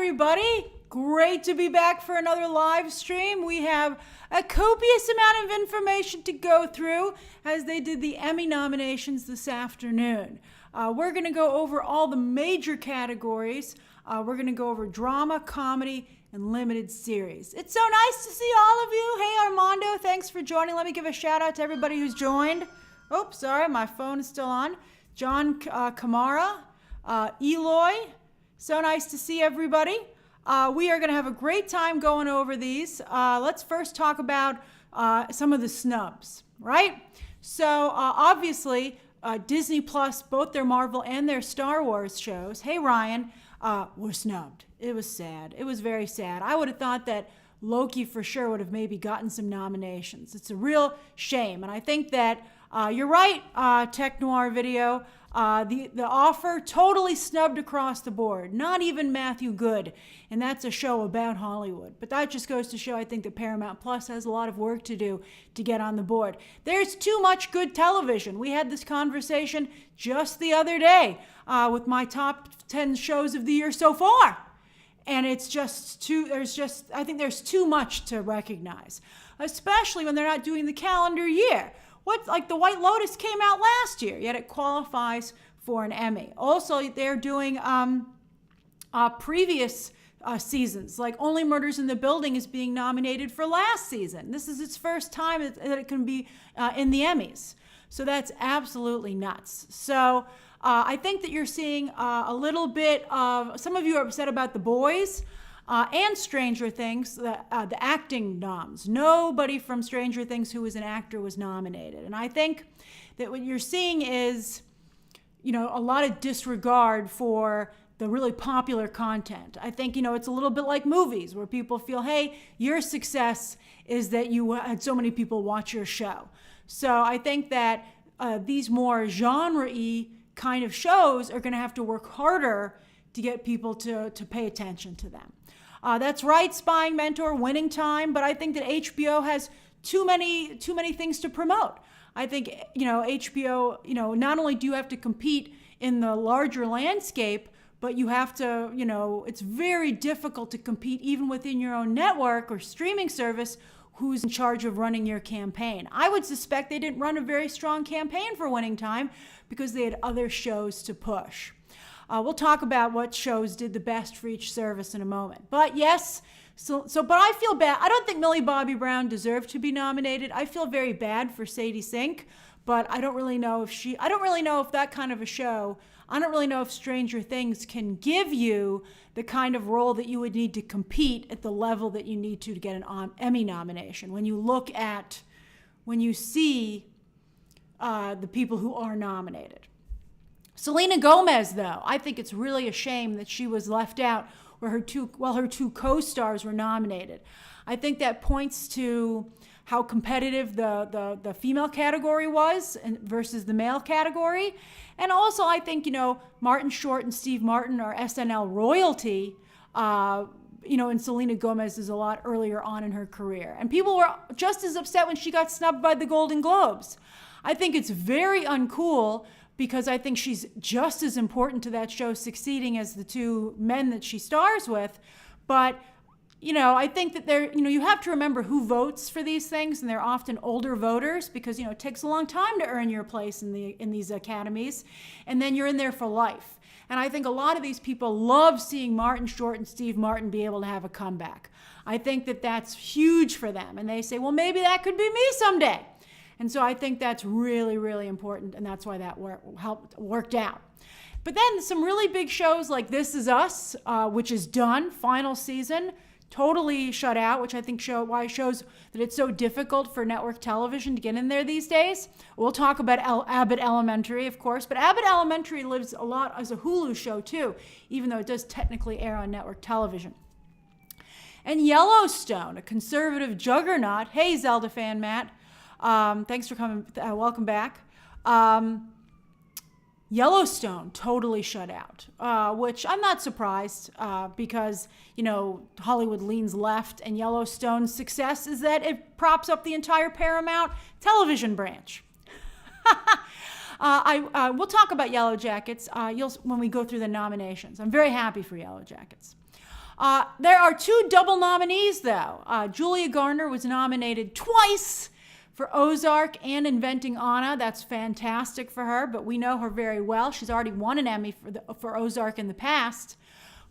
everybody. Great to be back for another live stream. We have a copious amount of information to go through as they did the Emmy nominations this afternoon. We're going to go over all the major categories. We're going to go over drama, comedy, and limited series. It's so nice to see all of you. Hey, Armando, thanks for joining. Let me give a shout out to everybody who's joined. Oops, sorry, my phone is still on. John Kamara, Eloy. So nice to see everybody. We are going to have a great time going over these. Let's first talk about some of the snubs, right? So obviously, Disney Plus, both their Marvel and their Star Wars shows, hey Ryan, were snubbed. It was sad. It was very sad. I would have thought that Loki for sure would have maybe gotten some nominations. It's a real shame. And I think that you're right, Tech Noir Video. The offer totally snubbed across the board. Not even Matthew Good. And that's a show about Hollywood. But that just goes to show, I think, that Paramount Plus has a lot of work to do to get on the board. There's too much good television. We had this conversation just the other day with my top 10 shows of the year so far. And it's just I think there's too much to recognize, especially when they're not doing the calendar year. Like the White Lotus came out last year, yet it qualifies for an Emmy. Also, they're doing previous seasons, like Only Murders in the Building is being nominated for last season. This is its first time that it can be in the Emmys. So that's absolutely nuts. So I think that you're seeing a little bit of, some of you are upset about The Boys and Stranger Things, the acting noms. Nobody from Stranger Things who was an actor was nominated. And I think that what you're seeing is, a lot of disregard for the really popular content. I think, it's a little bit like movies where people feel, hey, your success is that you had so many people watch your show. So I think that these more genre-y kind of shows are going to have to work harder to get people to pay attention to them. That's right, Spying Mentor, Winning Time, but I think that HBO has too many things to promote. I think, HBO, not only do you have to compete in the larger landscape, but you have to, it's very difficult to compete even within your own network or streaming service who's in charge of running your campaign. I would suspect they didn't run a very strong campaign for Winning Time because they had other shows to push. We'll talk about what shows did the best for each service in a moment. But yes, but I feel bad. I don't think Millie Bobby Brown deserved to be nominated. I feel very bad for Sadie Sink, but I don't really know if that kind of a show, I don't really know if Stranger Things can give you the kind of role that you would need to compete at the level that you need to get an Emmy nomination. When you see the people who are nominated. Selena Gomez, though, I think it's really a shame that she was left out while her two co-stars were nominated. I think that points to how competitive the female category was versus the male category. And also, I think, Martin Short and Steve Martin are SNL royalty, and Selena Gomez is a lot earlier on in her career. And people were just as upset when she got snubbed by the Golden Globes. I think it's very uncool because I think she's just as important to that show succeeding as the two men that she stars with. But, I think that you have to remember who votes for these things, and they're often older voters because, it takes a long time to earn your place in these academies, and then you're in there for life. And I think a lot of these people love seeing Martin Short and Steve Martin be able to have a comeback. I think that that's huge for them, and they say, well, maybe that could be me someday. And so I think that's really, really important, and that's why that worked out. But then some really big shows like This Is Us, which is done, final season, totally shut out, which I think shows that it's so difficult for network television to get in there these days. We'll talk about Abbott Elementary, of course, but Abbott Elementary lives a lot as a Hulu show too, even though it does technically air on network television. And Yellowstone, a conservative juggernaut. Hey, Zelda fan Matt. Thanks for coming. Welcome back. Yellowstone totally shut out, which I'm not surprised because, Hollywood leans left, and Yellowstone's success is that it props up the entire Paramount television branch. We'll talk about Yellow Jackets when we go through the nominations. I'm very happy for Yellow Jackets. There are 2 double nominees, though. Julia Garner was nominated twice for Ozark and Inventing Anna. That's fantastic for her, but we know her very well. She's already won an Emmy for Ozark in the past.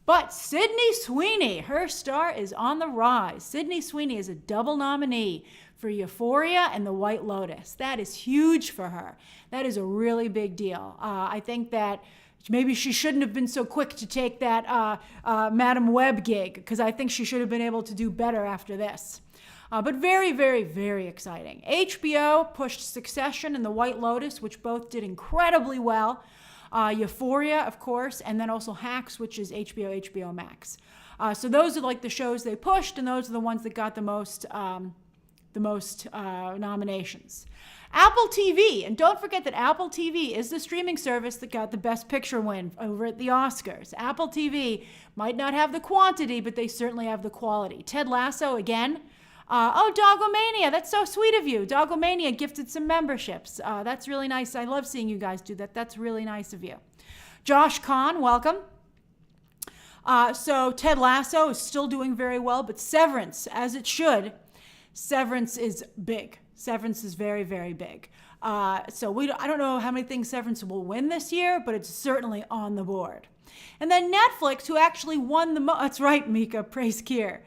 But Sydney Sweeney, her star is on the rise. Sydney Sweeney is a double nominee for Euphoria and The White Lotus. That is huge for her. That is a really big deal. I think that maybe she shouldn't have been so quick to take that Madam Web gig, because I think she should have been able to do better after this. But very, very, very exciting. HBO pushed Succession and The White Lotus, which both did incredibly well. Euphoria, of course, and then also Hacks, which is HBO Max. So those are like the shows they pushed, and those are the ones that got the most nominations. Apple TV, and don't forget that Apple TV is the streaming service that got the Best Picture win over at the Oscars. Apple TV might not have the quantity, but they certainly have the quality. Ted Lasso, again. Doggomania, that's so sweet of you. Doggomania gifted some memberships. That's really nice. I love seeing you guys do that. That's really nice of you. Josh Kahn, welcome. So Ted Lasso is still doing very well, but Severance, as it should, Severance is big. Severance is very, very big. I don't know how many things Severance will win this year, but it's certainly on the board. And then Netflix, who actually won the that's right, Mika, praise Keir.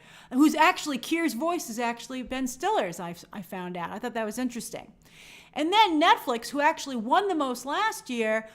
Keir's voice is actually Ben Stiller's, I found out. I thought that was interesting. And then Netflix, who actually won the most last year,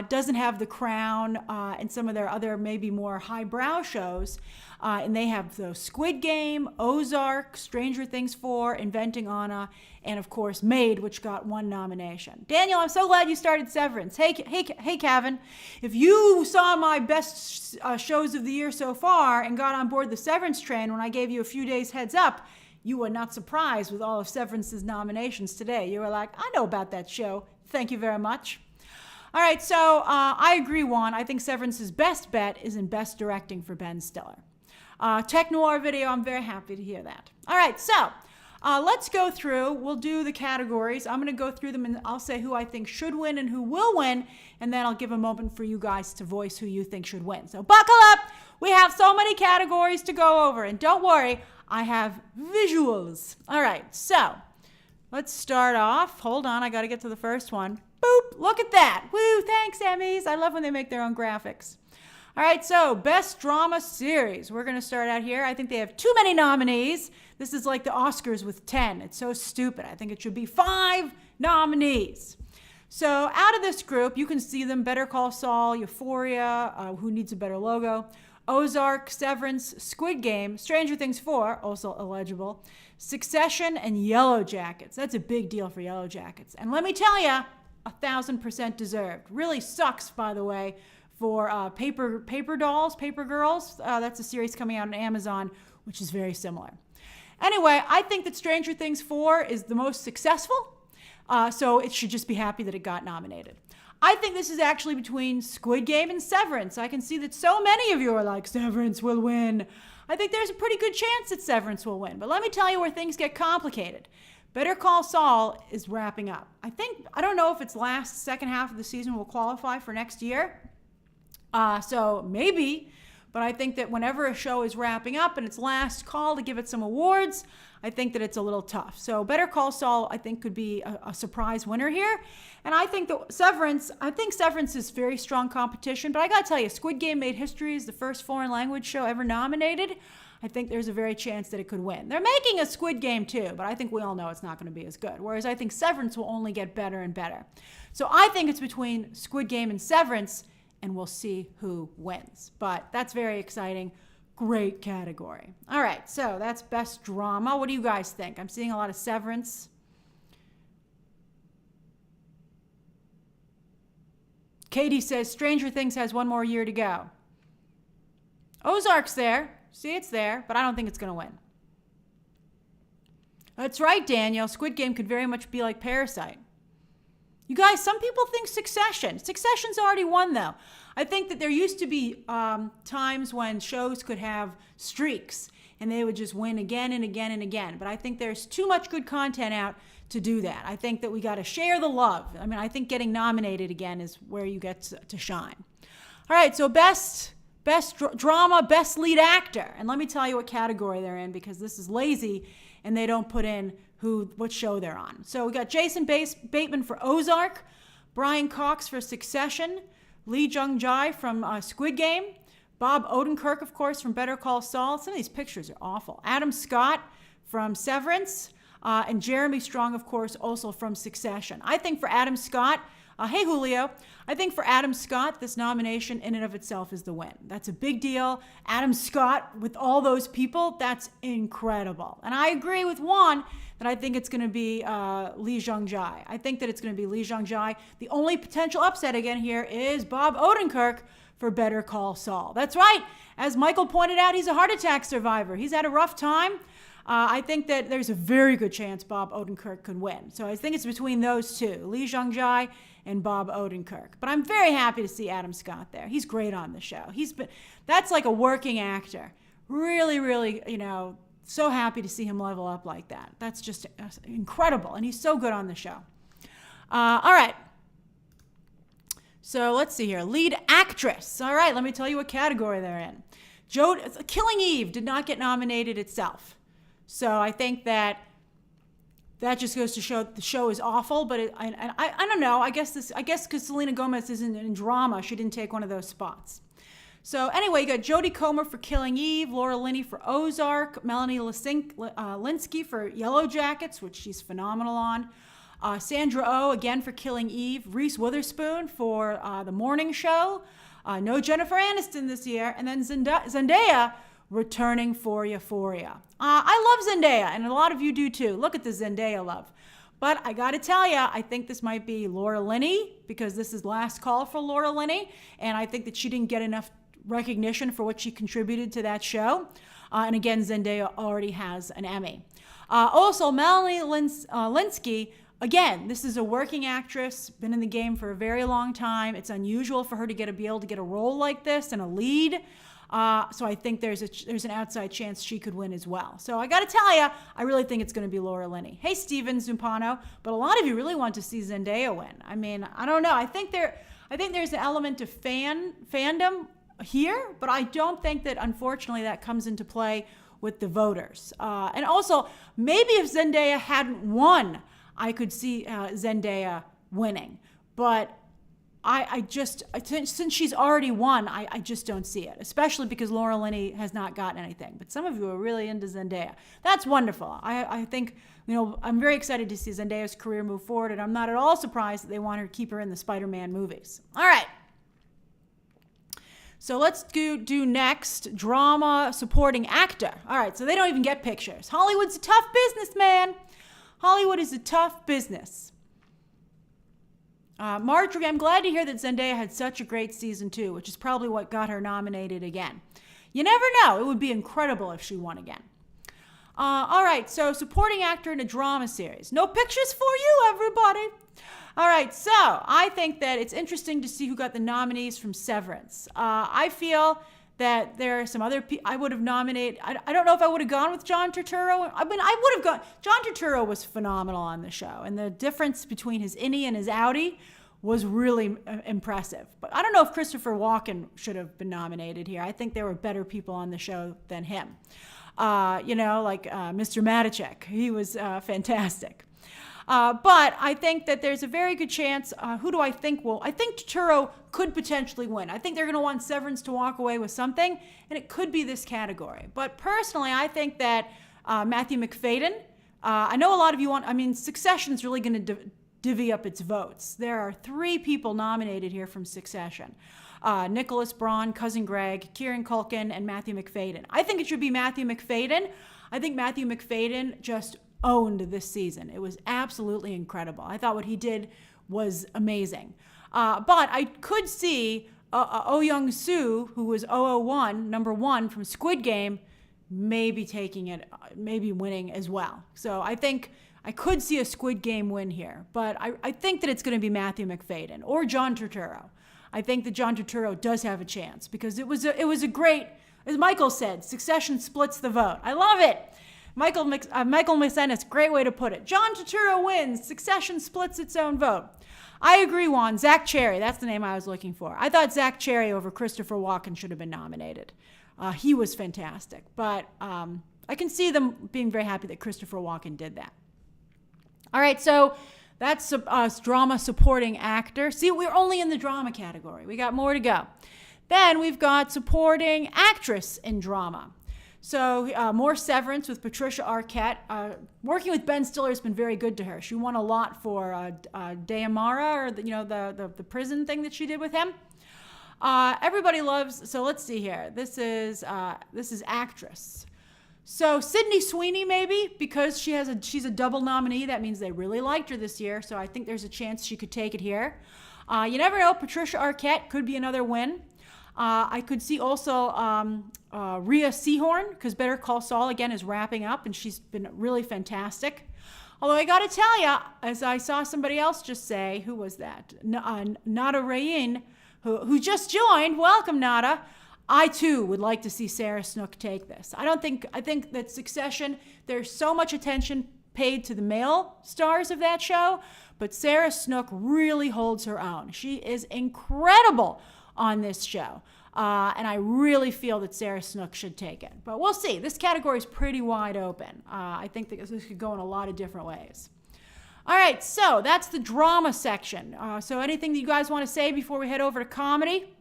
doesn't have The Crown and some of their other maybe more highbrow shows. And they have the Squid Game, Ozark, Stranger Things 4, Inventing Anna, and of course Maid, which got 1 nomination. Daniel, I'm so glad you started Severance. Hey, Kevin, if you saw my best shows of the year so far and got on board the Severance train when I gave you a few days heads up, you were not surprised with all of Severance's nominations today. You were like, I know about that show. Thank you very much. All right, so I agree, Juan. I think Severance's best bet is in Best Directing for Ben Stiller. Tech Noir video, I'm very happy to hear that. All right, so let's go through. We'll do the categories. I'm going to go through them, and I'll say who I think should win and who will win, and then I'll give a moment for you guys to voice who you think should win. So buckle up. We have so many categories to go over, and don't worry, I have visuals. All right, so let's start off. Hold on, I got to get to the first one. Boop, look at that. Woo, thanks, Emmys. I love when they make their own graphics. All right, so Best Drama Series. We're going to start out here. I think they have too many nominees. This is like the Oscars with 10. It's so stupid. I think it should be 5 nominees. So out of this group, you can see them: Better Call Saul, Euphoria, Who Needs a Better Logo, Ozark, Severance, Squid Game, Stranger Things 4, also eligible, Succession, and Yellow Jackets. That's a big deal for Yellow Jackets. And let me tell you, 1,000% deserved. Really sucks, by the way, for Paper Girls. That's a series coming out on Amazon, which is very similar. Anyway, I think that Stranger Things 4 is the most successful, so it should just be happy that it got nominated. I think this is actually between Squid Game and Severance. I can see that so many of you are like, Severance will win. I think there's a pretty good chance that Severance will win. But let me tell you where things get complicated. Better Call Saul is wrapping up. I don't know if its second half of the season will qualify for next year. So maybe, but I think that whenever a show is wrapping up and its last call to give it some awards, I think that it's a little tough. So Better Call Saul, I think, could be a surprise winner here. And I think that Severance is very strong competition, but I gotta tell you, Squid Game made history as the first foreign language show ever nominated. I think there's a very chance that it could win. They're making a Squid Game too, but I think we all know it's not gonna be as good. Whereas I think Severance will only get better and better. So I think it's between Squid Game and Severance, and we'll see who wins. But that's very exciting. Great category. All right, so that's Best Drama. What do you guys think? I'm seeing a lot of Severance. Katie says Stranger Things has 1 more year to go. Ozark's there. See, it's there, but I don't think it's going to win. That's right, Daniel. Squid Game could very much be like Parasite. You guys, some people think Succession. Succession's already won, though. I think that there used to be times when shows could have streaks, and they would just win again and again and again. But I think there's too much good content out to do that. I think that we got to share the love. I mean, I think getting nominated again is where you get to shine. All right, so best best drama, best lead actor. And let me tell you what category they're in, because this is lazy and they don't put in what show they're on. So we got Jason Bateman for Ozark, Brian Cox for Succession, Lee Jung-jae from Squid Game, Bob Odenkirk, of course, from Better Call Saul. Some of these pictures are awful. Adam Scott from Severance, and Jeremy Strong, of course, also from Succession. I think for Adam Scott, hey Julio, I think for Adam Scott, this nomination in and of itself is the win. That's a big deal. Adam Scott, with all those people, that's incredible. And I agree with Juan that I think it's going to be Lee Jung-jae. I think that it's going to be Lee Jung-jae. The only potential upset again here is Bob Odenkirk for Better Call Saul. That's right. As Michael pointed out, he's a heart attack survivor. He's had a rough time. I think that there's a very good chance Bob Odenkirk could win. So I think it's between those two, Lee Jung-jae and Bob Odenkirk. But I'm very happy to see Adam Scott there. He's great on the show. That's like a working actor. Really, really, so happy to see him level up like that. That's just incredible. And he's so good on the show. All right. So let's see here. Lead actress. All right, let me tell you what category they're in. Killing Eve did not get nominated itself. So I think that just goes to show the show is awful. But I don't know. I guess because Selena Gomez isn't in drama, she didn't take one of those spots. So anyway, you got Jodie Comer for Killing Eve, Laura Linney for Ozark, Melanie Linsky for Yellow Jackets, which she's phenomenal on. Sandra Oh, again, for Killing Eve. Reese Witherspoon for The Morning Show. No Jennifer Aniston this year. And then Zendaya returning for Euphoria. I love Zendaya, and a lot of you do too. Look at the Zendaya love. But I got to tell you, I think this might be Laura Linney, because this is last call for Laura Linney. And I think that she didn't get enough recognition for what she contributed to that show. And again, Zendaya already has an Emmy. Also, Melanie Linsky. Again, this is a working actress, been in the game for a very long time. It's unusual for her to be able to get a role like this and a lead. So I think there's an outside chance she could win as well. So I got to tell you, I really think it's going to be Laura Linney. Hey, Steven Zumpano, but a lot of you really want to see Zendaya win. I mean, I don't know. I think there's an element of fandom here, but I don't think that, unfortunately, that comes into play with the voters. And also, maybe if Zendaya hadn't won, I could see Zendaya winning. But since she's already won, I just don't see it, especially because Laura Linney has not gotten anything. But some of you are really into Zendaya. That's wonderful. I think, I'm very excited to see Zendaya's career move forward, and I'm not at all surprised that they want her to keep her in the Spider-Man movies. All right. So let's do next, drama supporting actor. All right, so they don't even get pictures. Hollywood's a tough business, man. Hollywood is a tough business. Marjorie, I'm glad to hear that Zendaya had such a great season 2, which is probably what got her nominated again. You never know. It would be incredible if she won again. All right, so supporting actor in a drama series. No pictures for you, everybody. All right, so I think that it's interesting to see who got the nominees from Severance. I feel that there are some other people I would have nominated. I don't know if I would have gone with John Turturro. I mean, I would have gone. John Turturro was phenomenal on the show, and the difference between his innie and his outie was really impressive. But I don't know if Christopher Walken should have been nominated here. I think there were better people on the show than him. Like Mr. Matichek. He was fantastic. But I think that there's a very good chance. Who do I think will? I think Turturro could potentially win. I think they're going to want Severance to walk away with something, and it could be this category. But personally, I think that Matthew Macfadyen. I know a lot of you want. I mean, Succession's really going to divvy up its votes. There are 3 people nominated here from Succession: Nicholas Braun, Cousin Greg, Kieran Culkin, and Matthew Macfadyen. I think it should be Matthew Macfadyen. I think Matthew Macfadyen just owned this season. It was absolutely incredible. I thought what he did was amazing. But I could see Oh Young-soo, who was 001, number 1 from Squid Game, maybe taking it, maybe winning as well. So I think I could see a Squid Game win here. But I think that it's going to be Matthew Macfadyen or John Turturro. I think that John Turturro does have a chance because it was a great, as Michael said, Succession splits the vote. I love it. Michael Mecenas, great way to put it. John Turturro wins. Succession splits its own vote. I agree, Juan. Zach Cherry, that's the name I was looking for. I thought Zach Cherry over Christopher Walken should have been nominated. He was fantastic, but I can see them being very happy that Christopher Walken did that. All right, so that's drama supporting actor. See, we're only in the drama category. We got more to go. Then we've got supporting actress in drama. So more Severance with Patricia Arquette. Working with Ben Stiller has been very good to her. She won a lot for Daemara, or the prison thing that she did with him. Everybody loves. So let's see here. This is actress. So Sydney Sweeney, maybe, because she's a double nominee. That means they really liked her this year. So I think there's a chance she could take it here. You never know. Patricia Arquette could be another win. I could see also Rhea Seehorn, because Better Call Saul, again, is wrapping up, and she's been really fantastic. Although I got to tell you, as I saw somebody else just say, who was that? Nada Rayin, who just joined. Welcome, Nada. I, too, would like to see Sarah Snook take this. I think that Succession, there's so much attention paid to the male stars of that show, but Sarah Snook really holds her own. She is incredible on this show. And I really feel that Sarah Snook should take it. But we'll see. This category is pretty wide open. I think that this could go in a lot of different ways. All right, so that's the drama section. So anything that you guys want to say before we head over to comedy?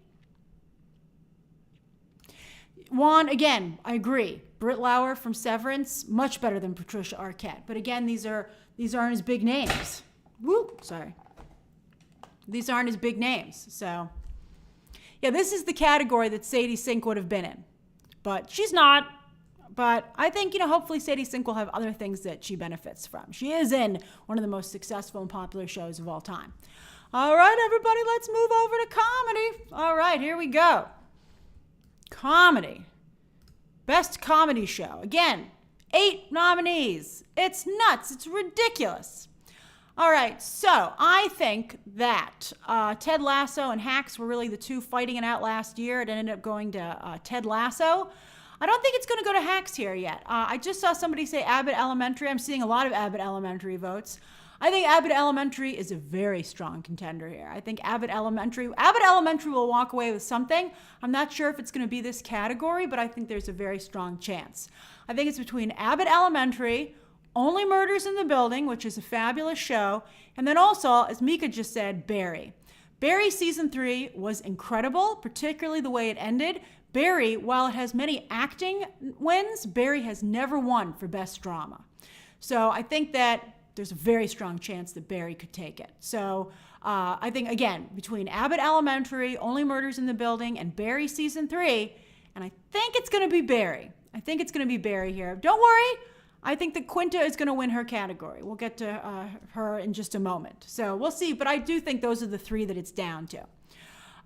Juan, again, I agree. Britt Lauer from Severance, much better than Patricia Arquette. But again, these aren't as big names. Sorry. These aren't as big names, so... Yeah, this is the category that Sadie Sink would have been in, but she's not. But I think, hopefully Sadie Sink will have other things that she benefits from. She is in one of the most successful and popular shows of all time. All right, everybody, let's move over to comedy. All right, here we go. Comedy. Best comedy show. Again, 8 nominees. It's nuts. It's ridiculous. All right, so I think that Ted Lasso and Hacks were really the two fighting it out last year. It ended up going to Ted Lasso. I don't think it's going to go to Hacks here yet. I just saw somebody say Abbott Elementary. I'm seeing a lot of Abbott Elementary votes. I think Abbott Elementary is a very strong contender here. I think Abbott Elementary will walk away with something. I'm not sure if it's going to be this category, but I think there's a very strong chance. I think it's between Abbott Elementary, Only Murders in the Building, which is a fabulous show, and then also, as Mika just said, Barry. Barry season 3 was incredible, particularly the way it ended. Barry, while it has many acting wins, Barry has never won for best drama. So I think that there's a very strong chance that Barry could take it. So I think, again, between Abbott Elementary, Only Murders in the Building, and Barry season 3, and I think it's going to be Barry. I think it's going to be Barry here. Don't worry. I think that Quinta is going to win her category. We'll get to her in just a moment. So we'll see. But I do think those are the 3 that it's down to.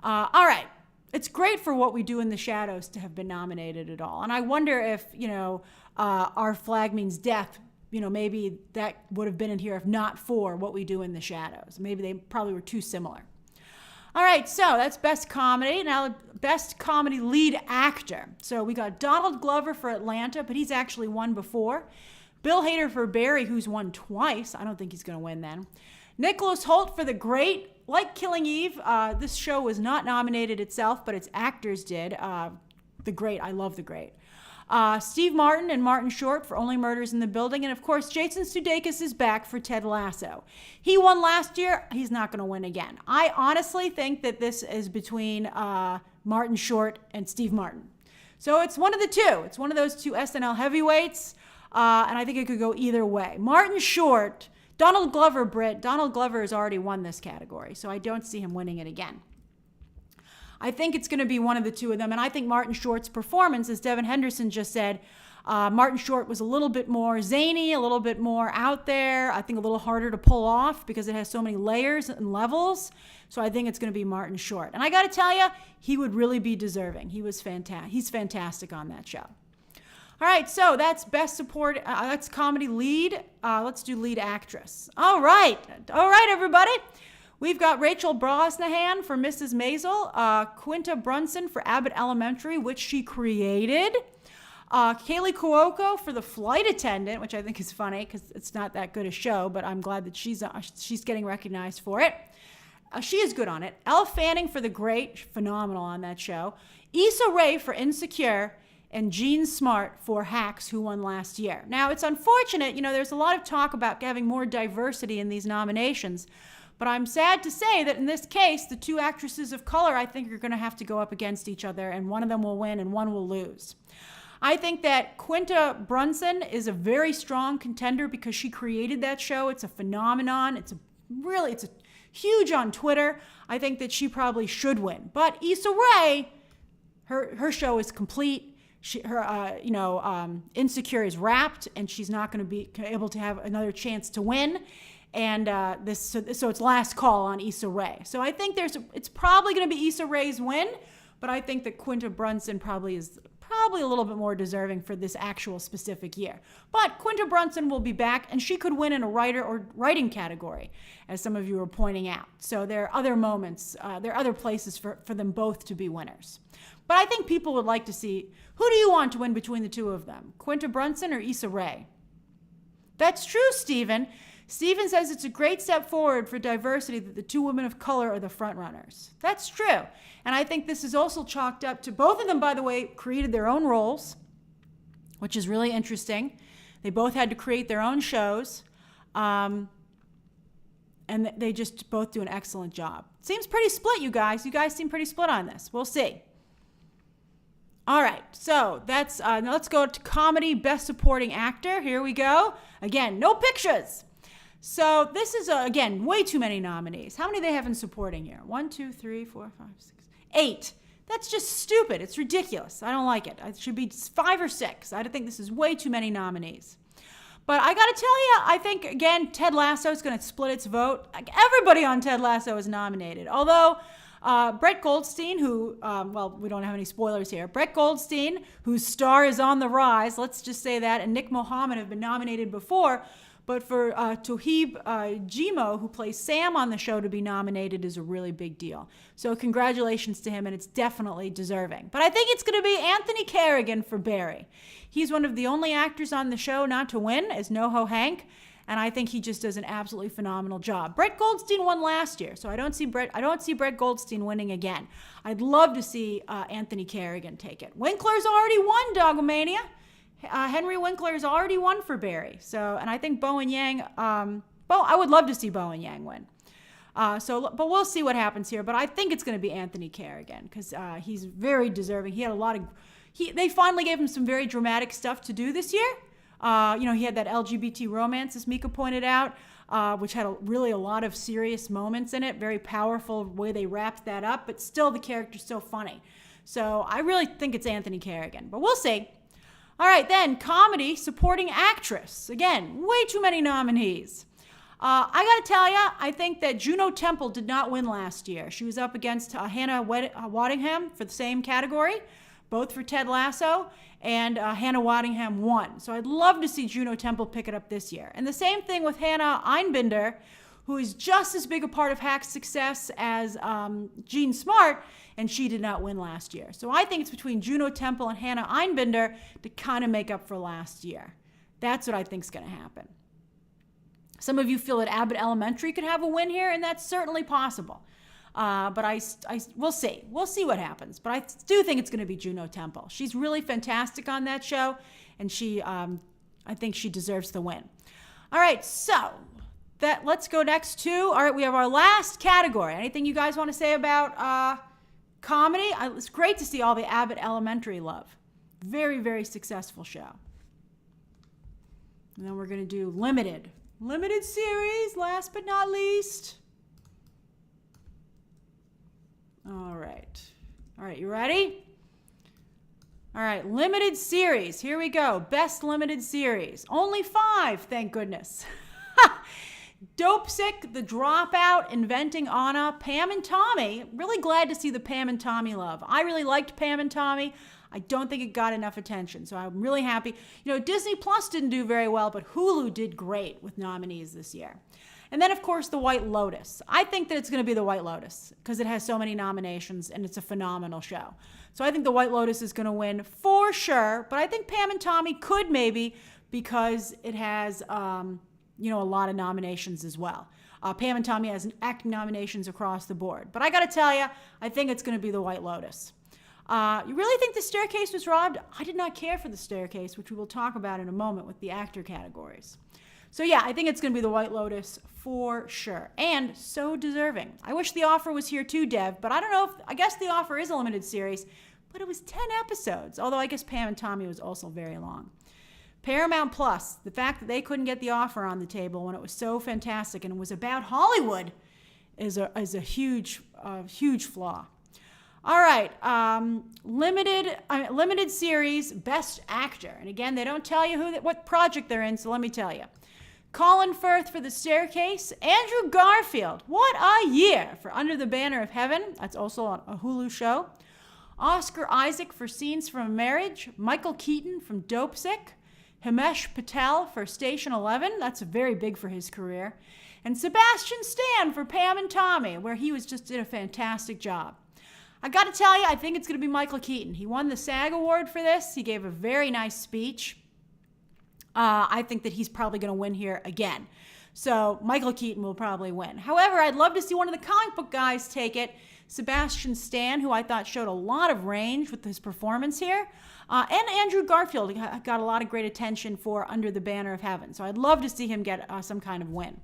All right. It's great for What We Do in the Shadows to have been nominated at all. And I wonder if, Our Flag Means Death, maybe that would have been in here if not for What We Do in the Shadows. Maybe they probably were too similar. All right, so that's Best Comedy. Now, Best Comedy Lead Actor. So we got Donald Glover for Atlanta, but he's actually won before. Bill Hader for Barry, who's won twice. I don't think he's going to win then. Nicholas Hoult for The Great. Like Killing Eve, this show was not nominated itself, but its actors did. The Great, I love The Great. Steve Martin and Martin Short for Only Murders in the Building. And, of course, Jason Sudeikis is back for Ted Lasso. He won last year. He's not going to win again. I honestly think that this is between Martin Short and Steve Martin. So it's one of the two. It's one of those two SNL heavyweights, and I think it could go either way. Martin Short, Donald Glover, Donald Glover has already won this category, so I don't see him winning it again. I think it's going to be one of the two of them. And I think Martin Short's performance, as Devin Henderson just said, Martin Short was a little bit more zany, a little bit more out there. I think a little harder to pull off because it has so many layers and levels. So I think it's going to be Martin Short. And I got to tell you, he would really be deserving. He's fantastic on that show. All right, so that's Best Support. That's Comedy Lead. Let's do Lead Actress. All right, everybody. We've got Rachel Brosnahan for Mrs. Maisel, Quinta Brunson for Abbott Elementary, which she created, Kaylee Cuoco for The Flight Attendant, which I think is funny because it's not that good a show, but I'm glad that she's getting recognized for it. She is good on it. Elle Fanning for The Great, phenomenal on that show. Issa Rae for Insecure, and Jean Smart for Hacks, who won last year. Now, it's unfortunate, there's a lot of talk about having more diversity in these nominations, but I'm sad to say that in this case, the two actresses of color, I think, are going to have to go up against each other, and one of them will win and one will lose. I think that Quinta Brunson is a very strong contender because she created that show. It's a phenomenon. It's huge on Twitter. I think that she probably should win. But Issa Rae, her show is complete. Insecure is wrapped, and she's not going to be able to have another chance to win. And so it's last call on Issa Rae. So I think it's probably going to be Issa Rae's win, but I think that Quinta Brunson is a little bit more deserving for this actual specific year. But Quinta Brunson will be back, and she could win in a writer or writing category, as some of you were pointing out. So there are other moments, there are other places for them both to be winners. But I think people would like to see, who do you want to win between the two of them? Quinta Brunson or Issa Rae? That's true, Stephen. Stephen says it's a great step forward for diversity that the two women of color are the front runners. That's true. And I think this is also chalked up to, both of them, by the way, created their own roles, which is really interesting. They both had to create their own shows. And they just both do an excellent job. Seems pretty split, you guys. You guys seem pretty split on this. We'll see. All right, so that's now let's go to comedy, best supporting actor. Here we go. Again, no pictures. So this is, again, way too many nominees. How many do they have in supporting here? 1, 2, 3, 4, 5, 6, 8. That's just stupid. It's ridiculous. I don't like it. It should be 5 or 6. I think this is way too many nominees. But I got to tell you, I think, again, Ted Lasso is going to split its vote. Like, everybody on Ted Lasso is nominated. Although Brett Goldstein, who, we don't have any spoilers here. Brett Goldstein, whose star is on the rise, let's just say that, and Nick Mohammed have been nominated before. But for Toheeb Jimo, who plays Sam on the show, to be nominated is a really big deal. So congratulations to him, and it's definitely deserving. But I think it's going to be Anthony Carrigan for Barry. He's one of the only actors on the show not to win, as NoHo Hank, and I think he just does an absolutely phenomenal job. Brett Goldstein won last year, so I don't see Brett Goldstein winning again. I'd love to see Anthony Carrigan take it. Winkler's already won Dogomania. Henry Winkler's already won for Barry. So, and I think Bowen Yang, I would love to see Bowen Yang win. But we'll see what happens here. But I think it's going to be Anthony Carrigan because he's very deserving. He had they finally gave him some very dramatic stuff to do this year. He had that LGBT romance, as Mika pointed out, which had really a lot of serious moments in it. Very powerful way they wrapped that up, but still the character's so funny. So I really think it's Anthony Carrigan, but we'll see. All right, then, comedy, supporting actress. Again, way too many nominees. I got to tell you, I think that Juno Temple did not win last year. She was up against Hannah Waddingham for the same category, both for Ted Lasso, and Hannah Waddingham won. So I'd love to see Juno Temple pick it up this year. And the same thing with Hannah Einbinder, who is just as big a part of Hack's success as Jean Smart, and she did not win last year. So I think it's between Juno Temple and Hannah Einbinder to kind of make up for last year. That's what I think is going to happen. Some of you feel that Abbott Elementary could have a win here, and that's certainly possible. But we'll see. We'll see what happens. But I do think it's going to be Juno Temple. She's really fantastic on that show, and I think she deserves the win. All right, so let's go next to, all right, we have our last category. Anything you guys want to say about comedy? It's great to see all the Abbott Elementary love. Very, very successful show. And then we're going to do limited series, last but not least. All right, you ready? All right, limited series. Here we go. Best limited series. Only 5, thank goodness. Dopesick, The Dropout, Inventing Anna, Pam and Tommy. Really glad to see the Pam and Tommy love. I really liked Pam and Tommy. I don't think it got enough attention, so I'm really happy. Disney Plus didn't do very well, but Hulu did great with nominees this year. And then, of course, The White Lotus. I think that it's going to be The White Lotus because it has so many nominations and it's a phenomenal show. So I think The White Lotus is going to win for sure, but I think Pam and Tommy could maybe because it has... a lot of nominations as well. Pam and Tommy has acting nominations across the board. But I got to tell you, I think it's going to be The White Lotus. You really think The Staircase was robbed? I did not care for The Staircase, which we will talk about in a moment with the actor categories. So yeah, I think it's going to be The White Lotus for sure. And so deserving. I wish The Offer was here too, Dev, but I don't know I guess The Offer is a limited series, but it was 10 episodes. Although I guess Pam and Tommy was also very long. Paramount Plus, the fact that they couldn't get The Offer on the table when it was so fantastic and it was about Hollywood is a huge flaw. All right, limited series, Best Actor. And again, they don't tell you what project they're in, so let me tell you. Colin Firth for The Staircase, Andrew Garfield, what a year, for Under the Banner of Heaven. That's also a Hulu show. Oscar Isaac for Scenes from a Marriage, Michael Keaton from Dopesick, Himesh Patel for Station 11, that's very big for his career, and Sebastian Stan for Pam and Tommy, where he did a fantastic job. I got to tell you, I think it's going to be Michael Keaton. He won the SAG Award for this. He gave a very nice speech. I think that he's probably going to win here again. So Michael Keaton will probably win. However, I'd love to see one of the comic book guys take it, Sebastian Stan, who I thought showed a lot of range with his performance here. And Andrew Garfield got a lot of great attention for Under the Banner of Heaven. So I'd love to see him get some kind of win.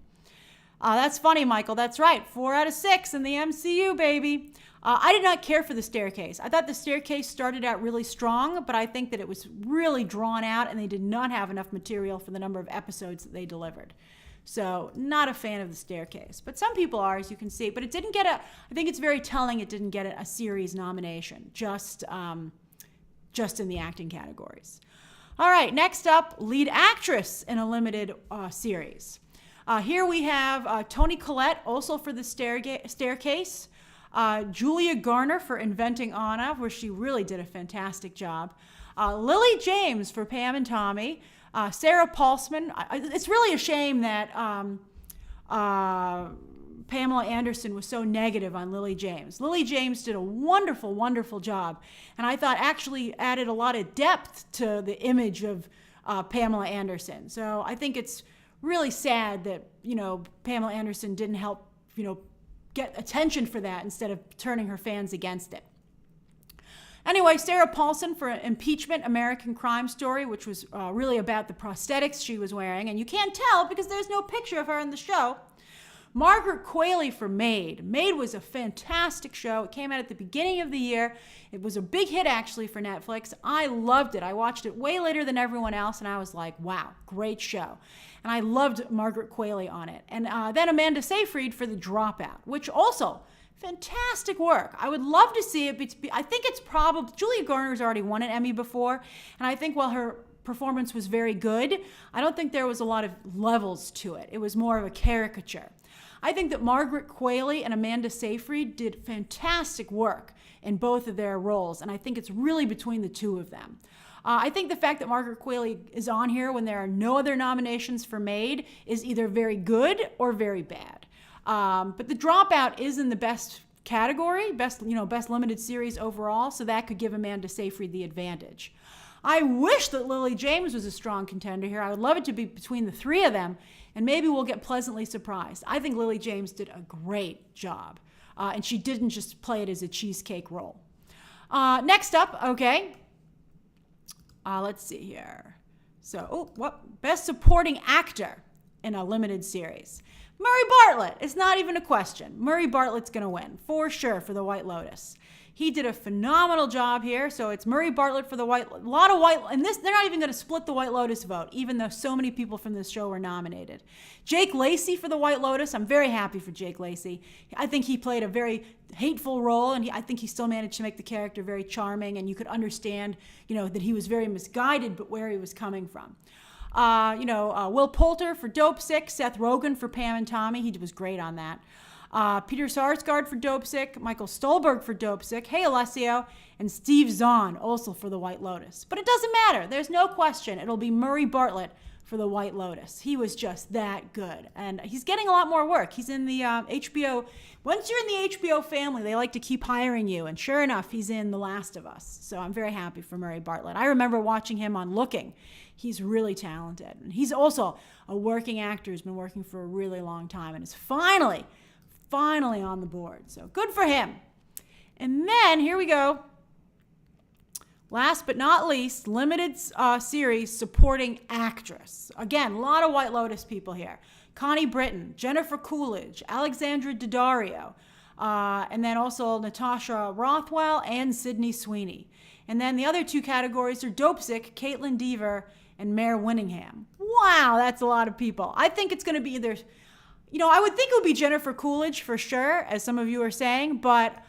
That's funny, Michael. That's right. 4 out of 6 in the MCU, baby. I did not care for The Staircase. I thought The Staircase started out really strong, but I think that it was really drawn out and they did not have enough material for the number of episodes that they delivered. So not a fan of The Staircase. But some people are, as you can see. But it didn't get I think it's very telling it didn't get a series nomination, just in the acting categories. All right, next up, lead actress in a limited series. Here we have Toni Collette, also for The Staircase. Julia Garner for Inventing Anna, where she really did a fantastic job. Lily James for Pam and Tommy. Sarah Paulson. It's really a shame that Pamela Anderson was so negative on Lily James. Lily James did a wonderful, wonderful job, and I thought actually added a lot of depth to the image of Pamela Anderson. So I think it's really sad that, Pamela Anderson didn't help, get attention for that instead of turning her fans against it. Anyway, Sarah Paulson for Impeachment, American Crime Story, which was really about the prosthetics she was wearing. And you can't tell because there's no picture of her in the show. Margaret Qualley for Maid. Maid was a fantastic show. It came out at the beginning of the year. It was a big hit, actually, for Netflix. I loved it. I watched it way later than everyone else, and I was like, wow, great show. And I loved Margaret Qualley on it. And then Amanda Seyfried for The Dropout, which also, fantastic work. I would love to see it. I think it's probably, Julia Garner's already won an Emmy before, and I think while her performance was very good, I don't think there was a lot of levels to it. It was more of a caricature. I think that Margaret Qualley and Amanda Seyfried did fantastic work in both of their roles, and I think it's really between the two of them. I think the fact that Margaret Qualley is on here when there are no other nominations for Maid is either very good or very bad. But The Dropout is in the best category, best limited series overall, so that could give Amanda Seyfried the advantage. I wish that Lily James was a strong contender here. I would love it to be between the three of them, and maybe we'll get pleasantly surprised. I think Lily James did a great job, and she didn't just play it as a cheesecake roll. Next up, okay, let's see here. So, Best Supporting Actor in a limited series. Murray Bartlett. It's not even a question. Murray Bartlett's going to win, for sure, for The White Lotus. He did a phenomenal job here, so it's Murray Bartlett for the and they're not even going to split the White Lotus vote, even though so many people from this show were nominated. Jake Lacy for the White Lotus. I'm very happy for Jake Lacy. I think he played a very hateful role, and I think he still managed to make the character very charming, and you could understand, that he was very misguided, but where he was coming from. Will Poulter for Dopesick, Seth Rogen for Pam and Tommy. He was great on that. Peter Sarsgaard for Dopesick, Michael Stolberg for Dopesick, hey Alessio, and Steve Zahn also for The White Lotus. But it doesn't matter. There's no question. It'll be Murray Bartlett for the White Lotus. He was just that good. And he's getting a lot more work. He's in the HBO. Once you're in the HBO family, they like to keep hiring you. And sure enough, he's in The Last of Us. So I'm very happy for Murray Bartlett. I remember watching him on Looking. He's really talented. And he's also a working actor who's been working for a really long time and is finally on the board. So good for him. And then here we go. Last but not least, limited series supporting actress. Again, a lot of White Lotus people here. Connie Britton, Jennifer Coolidge, Alexandra Daddario, and then also Natasha Rothwell and Sydney Sweeney. And then the other two categories are Dopesick, Caitlin Dever, and Mare Winningham. Wow, that's a lot of people. I think it's going to be either, I would think it would be Jennifer Coolidge for sure, as some of you are saying, but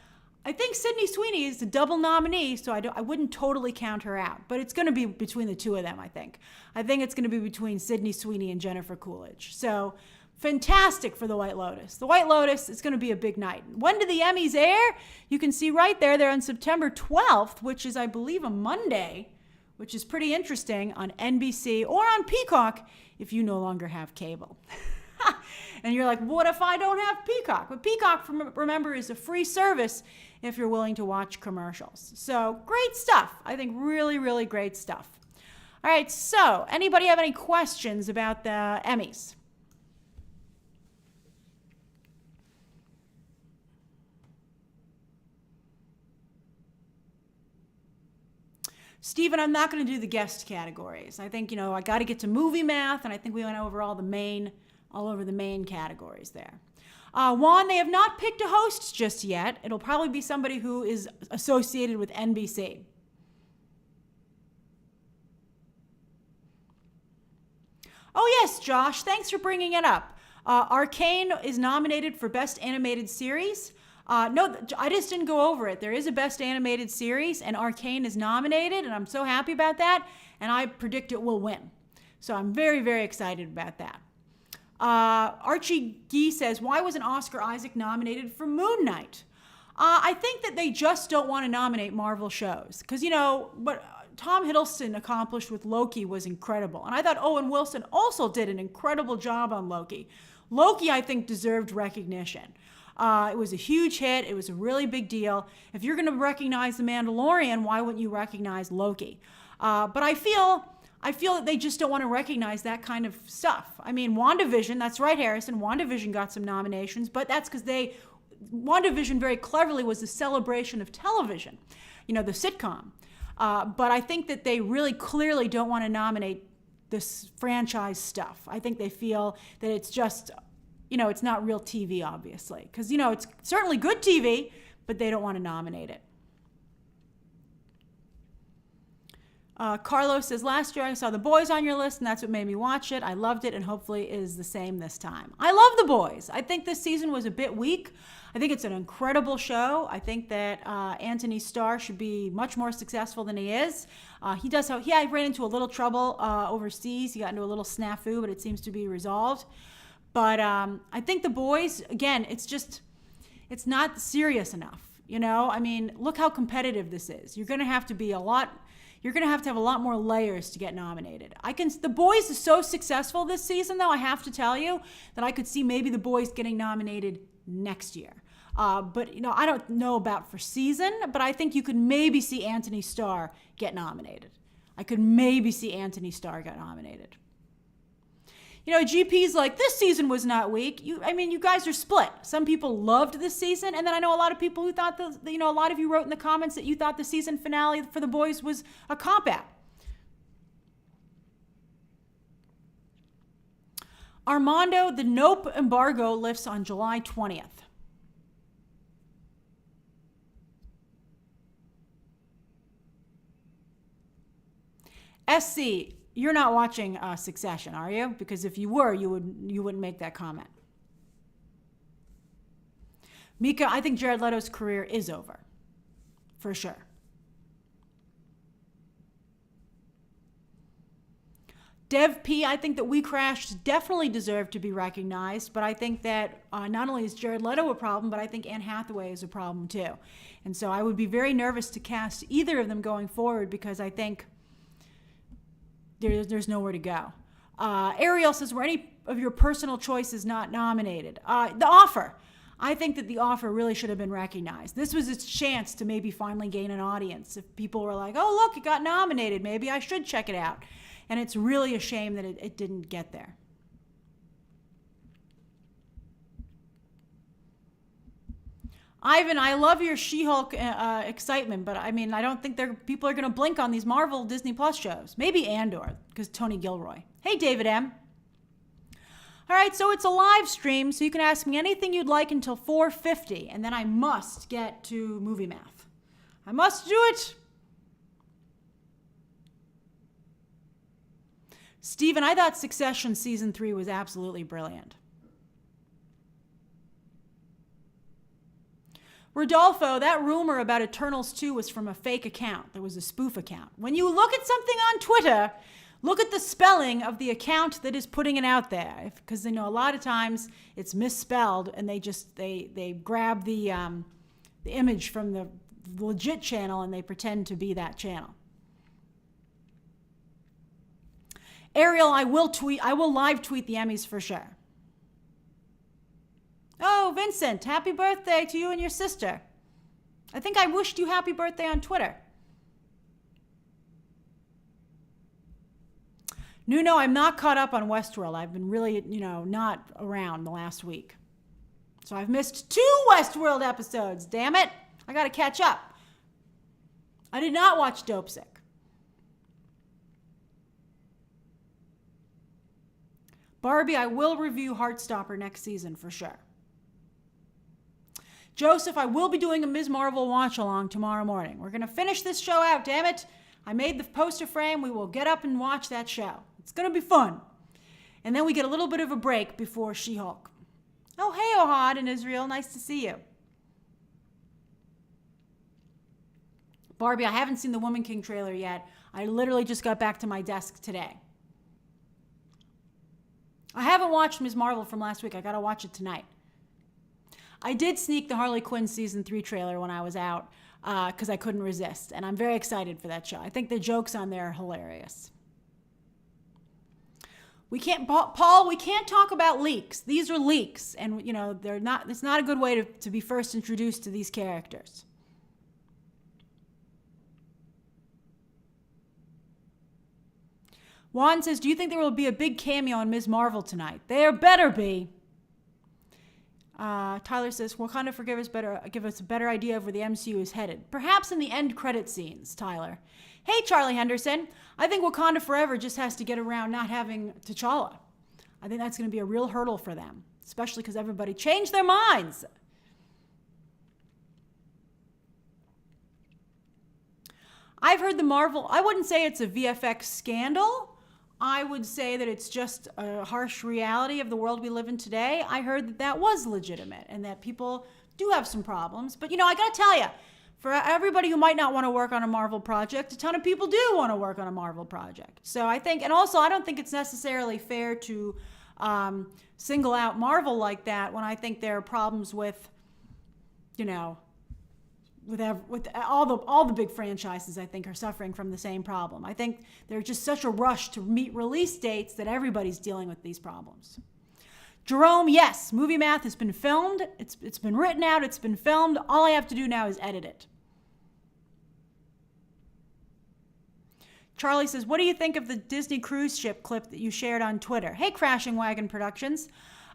I think Sydney Sweeney is the double nominee, so I wouldn't totally count her out. But it's going to be between the two of them, I think. I think it's going to be between Sydney Sweeney and Jennifer Coolidge. So fantastic for the White Lotus. The White Lotus is going to be a big night. When do the Emmys air? You can see right there. They're on September 12th, which is, I believe, a Monday, which is pretty interesting, on NBC or on Peacock if you no longer have cable. And you're like, what if I don't have Peacock? But Peacock, remember, is a free service if you're willing to watch commercials. So great stuff. I think really, really great stuff. All right, so anybody have any questions about the Emmys? Stephen, I'm not going to do the guest categories. I think, I got to get to movie math, and I think we went over all over the main categories there. Juan, they have not picked a host just yet. It'll probably be somebody who is associated with NBC. Oh yes, Josh, thanks for bringing it up. Arcane is nominated for Best Animated Series. No, I just didn't go over it. There is a Best Animated Series, and Arcane is nominated, and I'm so happy about that, and I predict it will win. So I'm very, very excited about that. Archie Gee says, why wasn't Oscar Isaac nominated for Moon Knight? I think that they just don't want to nominate Marvel shows. Because, what Tom Hiddleston accomplished with Loki was incredible. And I thought Owen Wilson also did an incredible job on Loki. Loki, I think, deserved recognition. It was a huge hit. It was a really big deal. If you're going to recognize The Mandalorian, why wouldn't you recognize Loki? But I feel that they just don't want to recognize that kind of stuff. I mean, WandaVision, that's right, Harrison, WandaVision got some nominations, but that's because WandaVision very cleverly was a celebration of television, the sitcom. But I think that they really clearly don't want to nominate this franchise stuff. I think they feel that it's just, it's not real TV, obviously. Because, it's certainly good TV, but they don't want to nominate it. Carlos says, last year I saw The Boys on your list, and that's what made me watch it. I loved it, and hopefully it is the same this time. I love The Boys. I think this season was a bit weak. I think it's an incredible show. I think that Anthony Starr should be much more successful than he is. He ran into a little trouble overseas. He got into a little snafu, but it seems to be resolved. But I think The Boys, again, it's not serious enough. I mean, look how competitive this is. You're going to have to have a lot more layers to get nominated. The Boys is so successful this season, though, I have to tell you, that I could see maybe The Boys getting nominated next year. But, I don't know about for season, but I think you could maybe see Anthony Starr get nominated. GP's like, this season was not weak. You guys are split. Some people loved this season, and then I know a lot of people who thought a lot of you wrote in the comments that you thought the season finale for The Boys was a cop-out. Armando, the Nope embargo lifts on July 20th. SC, you're not watching Succession, are you? Because if you were, you wouldn't make that comment. Mika, I think Jared Leto's career is over, for sure. Dev P, I think that We Crashed definitely deserve to be recognized, but I think that not only is Jared Leto a problem, but I think Anne Hathaway is a problem too. And so I would be very nervous to cast either of them going forward because I think there's nowhere to go. Ariel says, were any of your personal choices not nominated? The Offer. I think that The Offer really should have been recognized. This was its chance to maybe finally gain an audience. If people were like, oh, look, it got nominated, maybe I should check it out. And it's really a shame that it didn't get there. Ivan, I love your She-Hulk excitement, but I mean, I don't think people are going to blink on these Marvel Disney Plus shows. Maybe Andor, because Tony Gilroy. Hey, David M. All right, so it's a live stream, so you can ask me anything you'd like until 4:50, and then I must get to movie math. I must do it. Steven, I thought Succession Season 3 was absolutely brilliant. Rodolfo, that rumor about Eternals 2 was from a fake account. There was a spoof account. When you look at something on Twitter, look at the spelling of the account that is putting it out there, because a lot of times it's misspelled, and they grab the image from the legit channel and they pretend to be that channel. Ariel, I will live tweet the Emmys for sure. Oh, Vincent, happy birthday to you and your sister. I think I wished you happy birthday on Twitter. Nuno, I'm not caught up on Westworld. I've been really, not around the last week. So I've missed 2 Westworld episodes. Damn it. I got to catch up. I did not watch Dopesick. Barbie, I will review Heartstopper next season for sure. Joseph, I will be doing a Ms. Marvel watch-along tomorrow morning. We're going to finish this show out, damn it. I made the poster frame. We will get up and watch that show. It's going to be fun. And then we get a little bit of a break before She-Hulk. Oh, hey, Ohad in Israel. Nice to see you. Barbie, I haven't seen the Woman King trailer yet. I literally just got back to my desk today. I haven't watched Ms. Marvel from last week. I got to watch it tonight. I did sneak the Harley Quinn Season 3 trailer when I was out because I couldn't resist. And I'm very excited for that show. I think the jokes on there are hilarious. Paul, we can't talk about leaks. These are leaks. And, it's not a good way to be first introduced to these characters. Juan says, do you think there will be a big cameo in Ms. Marvel tonight? There better be. Tyler says, Wakanda give us a better idea of where the MCU is headed. Perhaps in the end credit scenes, Tyler. Hey, Charlie Henderson. I think Wakanda Forever just has to get around not having T'Challa. I think that's going to be a real hurdle for them, especially because everybody changed their minds. I've heard I wouldn't say it's a VFX scandal. I would say that it's just a harsh reality of the world we live in today. I heard that was legitimate and that people do have some problems. But, I got to tell you, for everybody who might not want to work on a Marvel project, a ton of people do want to work on a Marvel project. So I think, and also I don't think it's necessarily fair to single out Marvel like that when I think there are problems with, with all the big franchises, I think, are suffering from the same problem. I think there's just such a rush to meet release dates that everybody's dealing with these problems. Jerome, yes, Movie Math has been filmed. It's been written out. It's been filmed. All I have to do now is edit it. Charlie says, what do you think of the Disney cruise ship clip that you shared on Twitter? Hey, Crashing Wagon Productions.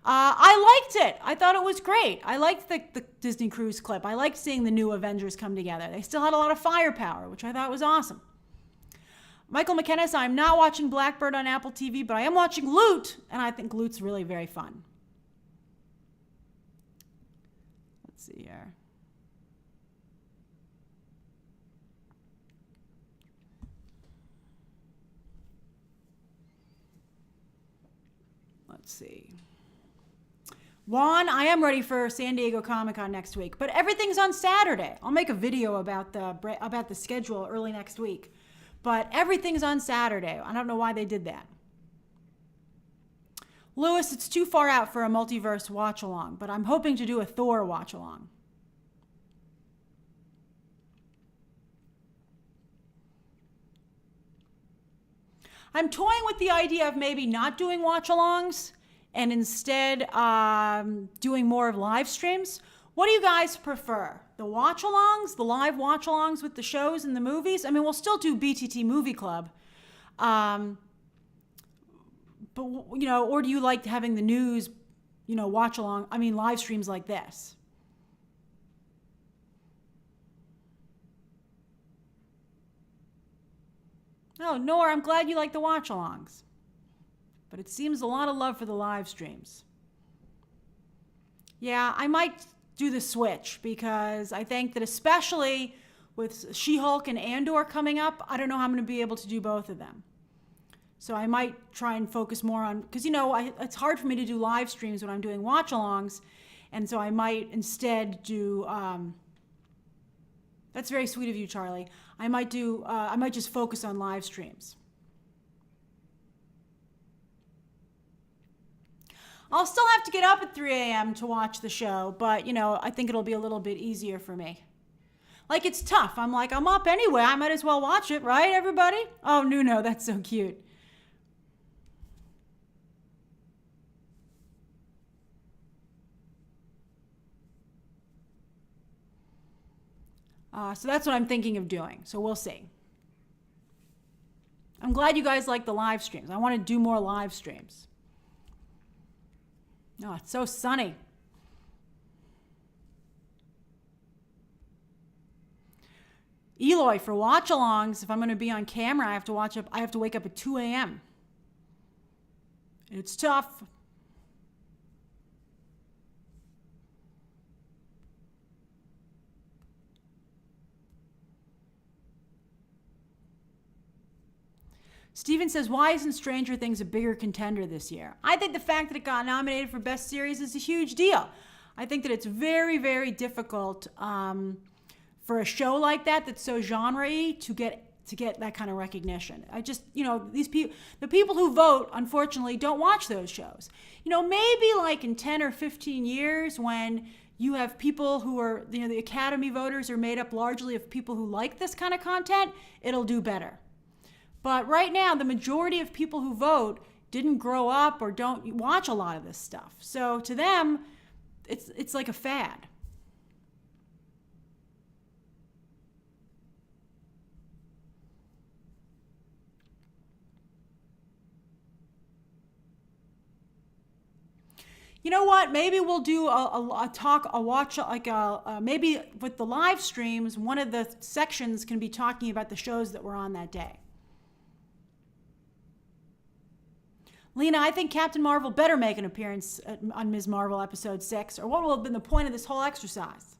I liked it. I thought it was great. I liked the Disney cruise clip. I liked seeing the new Avengers come together. They still had a lot of firepower, which I thought was awesome. Michael McKenna, I'm not watching Blackbird on Apple TV, but I am watching Loot, and I think Loot's really very fun. Let's see here. Let's see. Juan, I am ready for San Diego Comic-Con next week, but everything's on Saturday. I'll make a video about the schedule early next week, but everything's on Saturday. I don't know why they did that. Lewis, it's too far out for a multiverse watch-along, but I'm hoping to do a Thor watch-along. I'm toying with the idea of maybe not doing watch-alongs and instead doing more of live streams. What do you guys prefer? The watch-alongs, the live watch-alongs with the shows and the movies? I mean, we'll still do BTT Movie Club. But, you know, or do you like having the news, you know, live streams like this? Oh, Nora, I'm glad you like the watch-alongs. But it seems a lot of love for the live streams. Yeah, I might do the switch because I think that especially with She-Hulk and Andor coming up, I don't know how I'm going to be able to do both of them. So I might try and focus more on, because, you know, it's hard for me to do live streams when I'm doing watch-alongs, and so I might instead do, that's very sweet of you, Charlie. I might just focus on live streams. I'll still have to get up at 3 a.m. to watch the show, but, you know, I think it'll be a little bit easier for me. Like, it's tough. I'm like, I'm up anyway. I might as well watch it, right, everybody? Oh, Nuno, that's so cute. So that's what I'm thinking of doing. So we'll see. I'm glad you guys like the live streams. I want to do more live streams. Oh, it's so sunny. Eloy, for watch-alongs, if I'm going to be on camera, I have to wake up at 2 a.m. It's tough. Steven says, why isn't Stranger Things a bigger contender this year? I think the fact that it got nominated for Best Series is a huge deal. I think that it's very, very difficult for a show like that that's so genre-y to get that kind of recognition. I just, you know, the people who vote, unfortunately, don't watch those shows. You know, maybe like in 10 or 15 years when you have people who are, you know, the Academy voters are made up largely of people who like this kind of content, it'll do better. But right now, the majority of people who vote didn't grow up or don't watch a lot of this stuff. So to them, it's like a fad. You know what? Maybe we'll do maybe with the live streams, one of the sections can be talking about the shows that were on that day. Lena, I think Captain Marvel better make an appearance on Ms. Marvel episode 6, or what will have been the point of this whole exercise?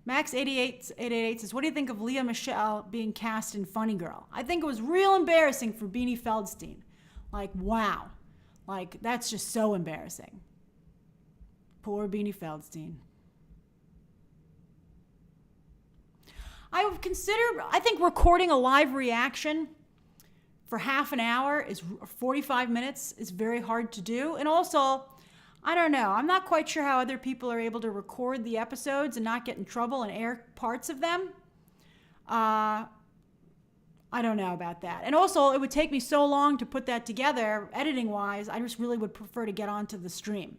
Max8888 says, what do you think of Lea Michele being cast in Funny Girl? I think it was real embarrassing for Beanie Feldstein. Like, wow. Like, that's just so embarrassing. Poor Beanie Feldstein. I think recording a live reaction for half an hour 45 minutes is very hard to do. And also, I don't know. I'm not quite sure how other people are able to record the episodes and not get in trouble and air parts of them. I don't know about that. And also, it would take me so long to put that together, editing-wise, I just really would prefer to get onto the stream.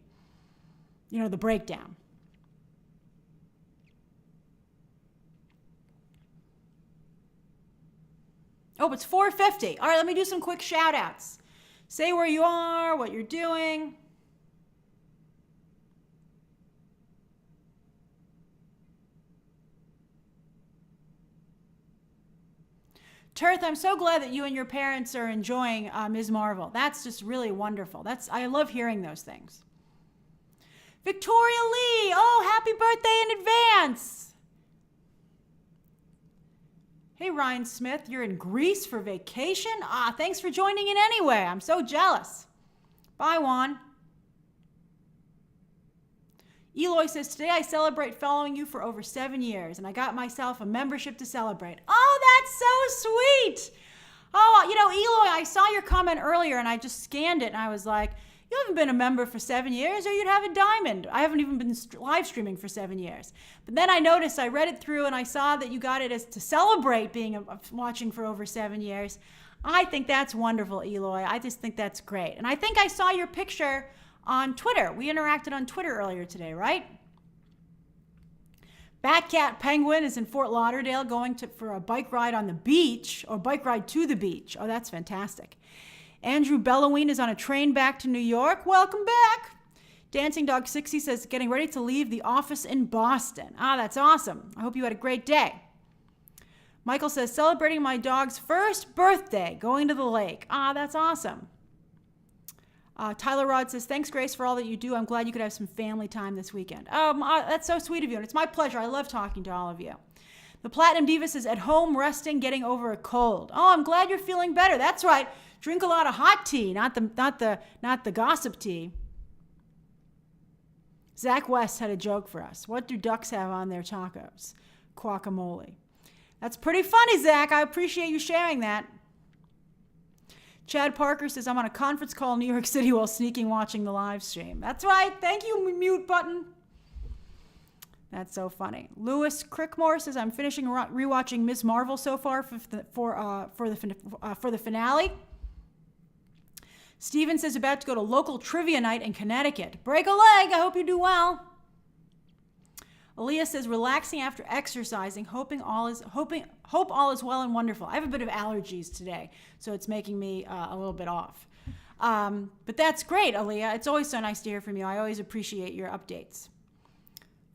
You know, the breakdown. Oh, it's 4:50. All right, let me do some quick shout-outs. Say where you are, what you're doing. Tirth, I'm so glad that you and your parents are enjoying Ms. Marvel. That's just really wonderful. I love hearing those things. Victoria Lee, oh, happy birthday in advance. Hey, Ryan Smith, you're in Greece for vacation? Thanks for joining in anyway. I'm so jealous. Bye, Juan. Eloy says, today I celebrate following you for over 7 years, and I got myself a membership to celebrate. Oh, that's so sweet. Oh, you know, Eloy, I saw your comment earlier, and I just scanned it, and I was like, You haven't been a member for 7 years, or you'd have a diamond. I haven't even been live streaming for 7 years. But then I noticed, I read it through, and I saw that you got it as to celebrate being watching for over 7 years. I think that's wonderful, Eloy. I just think that's great. And I think I saw your picture on Twitter. We interacted on Twitter earlier today, right? Batcat Penguin is in Fort Lauderdale going for a bike ride on the beach, or bike ride to the beach. Oh, that's fantastic. Andrew Belloween is on a train back to New York. Welcome back. Dancing Dog 60 says, getting ready to leave the office in Boston. Ah, that's awesome. I hope you had a great day. Michael says, celebrating my dog's first birthday, going to the lake. Ah, that's awesome. Tyler Rod says, thanks, Grace, for all that you do. I'm glad you could have some family time this weekend. That's so sweet of you, and it's my pleasure. I love talking to all of you. The Platinum Diva says, at home, resting, getting over a cold. Oh, I'm glad you're feeling better. That's right. Drink a lot of hot tea, not the gossip tea. Zach West had a joke for us. What do ducks have on their tacos? Guacamole. That's pretty funny, Zach. I appreciate you sharing that. Chad Parker says, I'm on a conference call in New York City while sneaking watching the live stream. That's right. Thank you, mute button. That's so funny. Lewis Crickmore says, I'm finishing rewatching Ms. Marvel so far for the finale. Steven says, about to go to local trivia night in Connecticut. Break a leg. I hope you do well. Aaliyah says, relaxing after exercising, hope all is well and wonderful. I have a bit of allergies today, so it's making me a little bit off. But that's great, Aaliyah. It's always so nice to hear from you. I always appreciate your updates.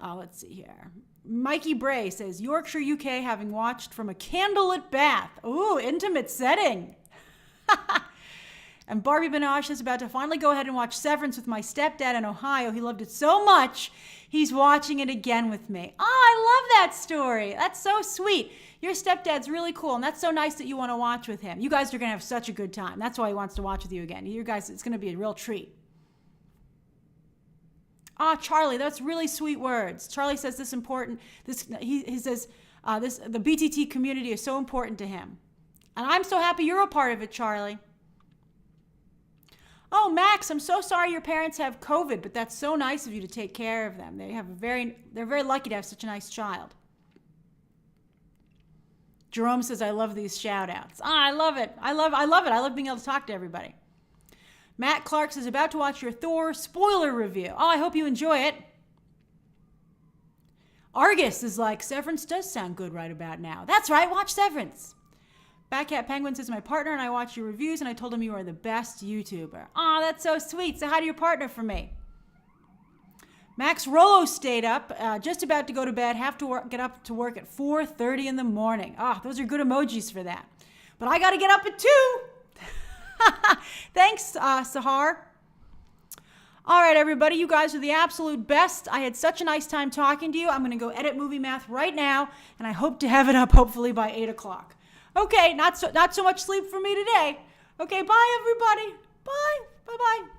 Let's see here. Mikey Bray says, Yorkshire, UK, having watched from a candlelit bath. Ooh, intimate setting. And Barbie Benage is about to finally go ahead and watch Severance with my stepdad in Ohio. He loved it so much, he's watching it again with me. Oh, I love that story. That's so sweet. Your stepdad's really cool, and that's so nice that you want to watch with him. You guys are going to have such a good time. That's why he wants to watch with you again. You guys, it's going to be a real treat. Charlie, that's really sweet words. Charlie says this important. He says the BTT community is so important to him. And I'm so happy you're a part of it, Charlie. Oh, Max, I'm so sorry your parents have COVID, but that's so nice of you to take care of them. They're very lucky to have such a nice child. Jerome says, I love these shout outs. I love it. I love it. I love being able to talk to everybody. Matt Clark says, about to watch your Thor spoiler review. Oh, I hope you enjoy it. Argus is like, Severance does sound good right about now. That's right, watch Severance. Batcat Penguin says, my partner and I watched your reviews and I told him you are the best YouTuber. Oh, that's so sweet. So how do your partner for me? Max Rollo stayed up, just about to go to bed, have to get up to work at 4:30 in the morning. Those are good emojis for that. But I got to get up at 2. Thanks, Sahar. All right, everybody, you guys are the absolute best. I had such a nice time talking to you. I'm going to go edit Movie Math right now, and I hope to have it up hopefully by 8 o'clock. Okay, not so much sleep for me today. Okay, bye, everybody. Bye. Bye-bye.